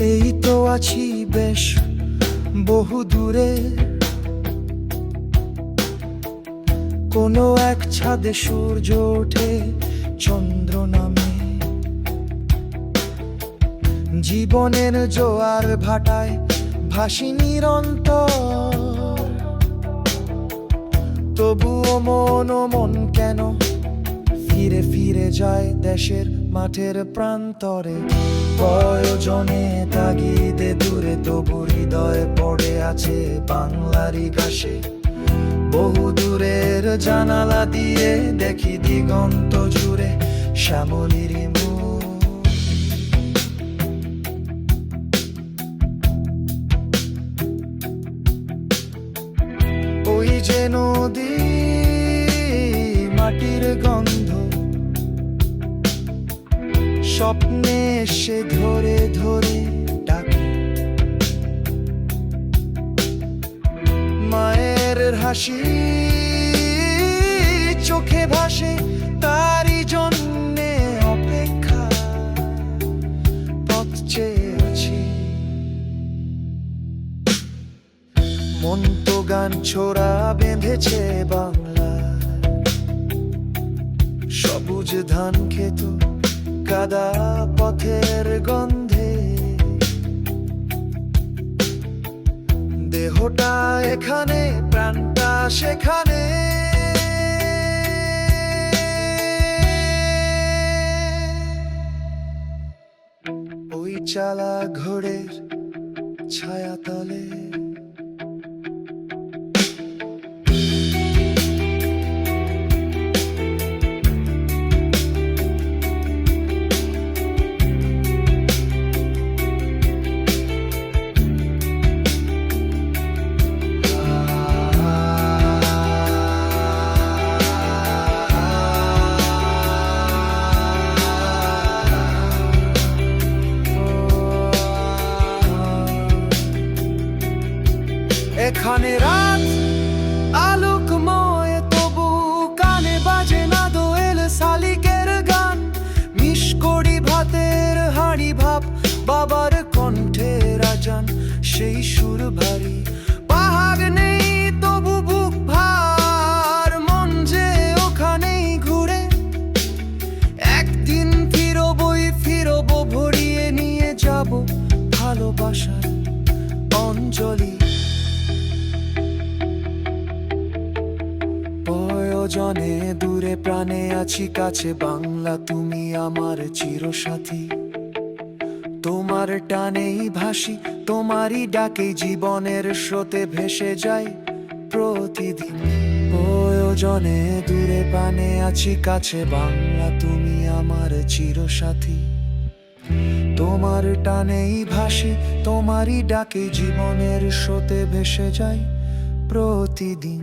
এই তো আছি বেশ বহু দূরে, কোনো এক ছাদে সূর্য ওঠে চন্দ্র নামে। জীবনের জোয়ার ভাটায় ভাসি নিরন্তর, তবুও মন কেন ফিরে ফিরে যায় দেশের মাঠের প্রান্তরে। প্রয়োজনে তাগিদে দূরে, তবু হৃদয়ে পড়ে আছে বাংলারই ঘাসে। বহু দূরের জানালা দিয়ে দেখি দিগন্ত জুড়ে শ্যামলির মুখ। ওই যে নদী, মাটির গন্ধ, স্বপ্নে এসে ধরে ধরে ডাকে। মায়ের হাসি চোখে ভাসে, তারই জন্যে অপেক্ষা পথ চেয়ে আছি। মন তো গান ছোড়া বেঁধেছে বাংলা, সবুজ ধান খেত কাদা পথের গন্ধে। দেহটা এখানে, প্রাণটা সেখানে। ওই চালা ঘোড়ের ছায়াতলে এখানে রাত আলোকময়, তবু কানে বাজে না দোয়েল শালিকের গান। মিশকড়ি ভাতের হাঁড়ি ভাব, বাবার কণ্ঠে রাজান সেই সুর ভারী। পাহাড় নেই তবু বুক ভার, মন যে ওখানেই ঘুরে। একদিন ফিরবো ভরিয়ে নিয়ে যাব ভালোবাসার অঞ্জলি। প্রয়োজনে দূরে, প্রাণে আছি কাছে বাংলা, তুমি আমার চিরসাথী। তোমার টানেই ভাসি, তোমারই ডাকে জীবনের স্রোতে ভেসে যায় প্রতিদিন। প্রয়োজনে দূরে, প্রাণে আছি কাছে বাংলা, তুমি আমার চিরসাথী। তোমার টানেই ভাসি, তোমারই ডাকে জীবনের স্রোতে ভেসে যায় প্রতিদিন।